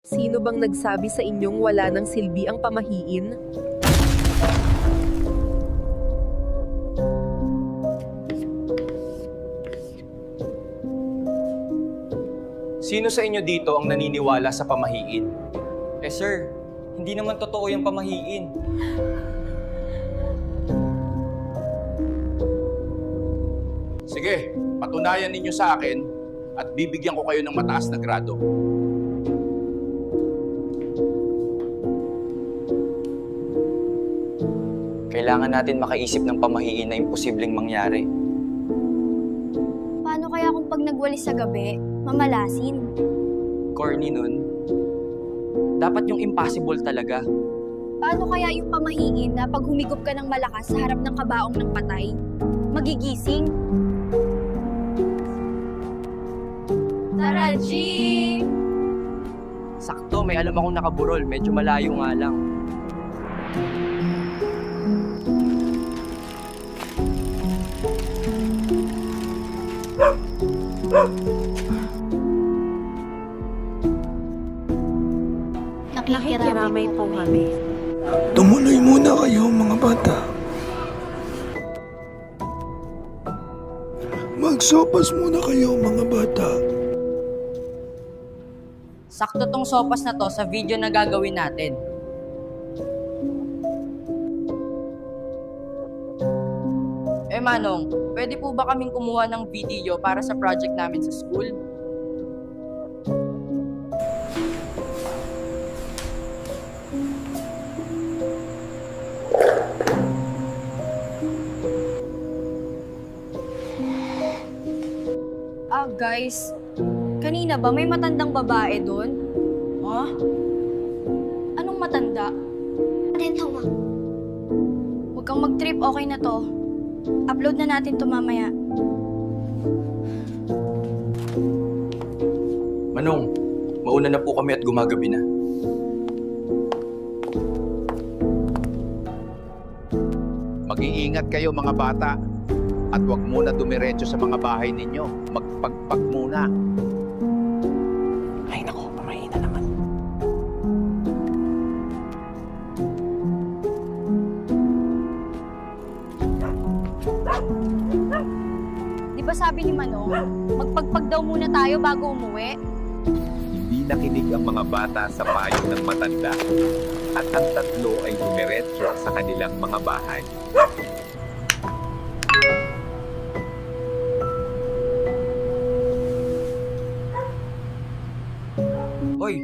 Sino bang nagsabi sa inyong wala ng silbi ang pamahiin? Sino sa inyo dito ang naniniwala sa pamahiin? Eh sir, hindi naman totoo yung pamahiin. Sige, patunayan ninyo sa akin at bibigyan ko kayo ng mataas na grado. Kailangan natin makaisip ng pamahiin na imposibleng mangyari. Paano kaya kung pag nagwalis sa gabi, mamalasin? Corny nun. Dapat yung impossible talaga. Paano kaya yung pamahiin na pag humigop ka ng malakas sa harap ng kabaong ng patay, magigising? Tara, G! Sakto, may alam akong nakaburol. Medyo malayo nga lang. Nakikiramay po kami. Tumuloy muna kayo, mga bata. Magsopas muna kayo, mga bata. Sakto tong sopas na to sa video na gagawin natin. Eh Manong, pwede po ba kaming kumuha ng video para sa project namin sa school? Guys, kanina ba may matandang babae doon? Ha? Anong matanda? Huwag kang mag-trip, okay na to. Upload na natin to mamaya. Manong, mauna na po kami at gumagabi na. Mag-iingat kayo mga bata at huwag muna dumiretso sa mga bahay ninyo. Magpagpag muna. Ay nako, pamahina naman. Di ba sabi ni Manong, magpagpag daw muna tayo bago umuwi? Hindi nakinig ang mga bata sa payo ng matanda at ang tatlo ay dumiretso sa kanilang mga bahay. Hoy,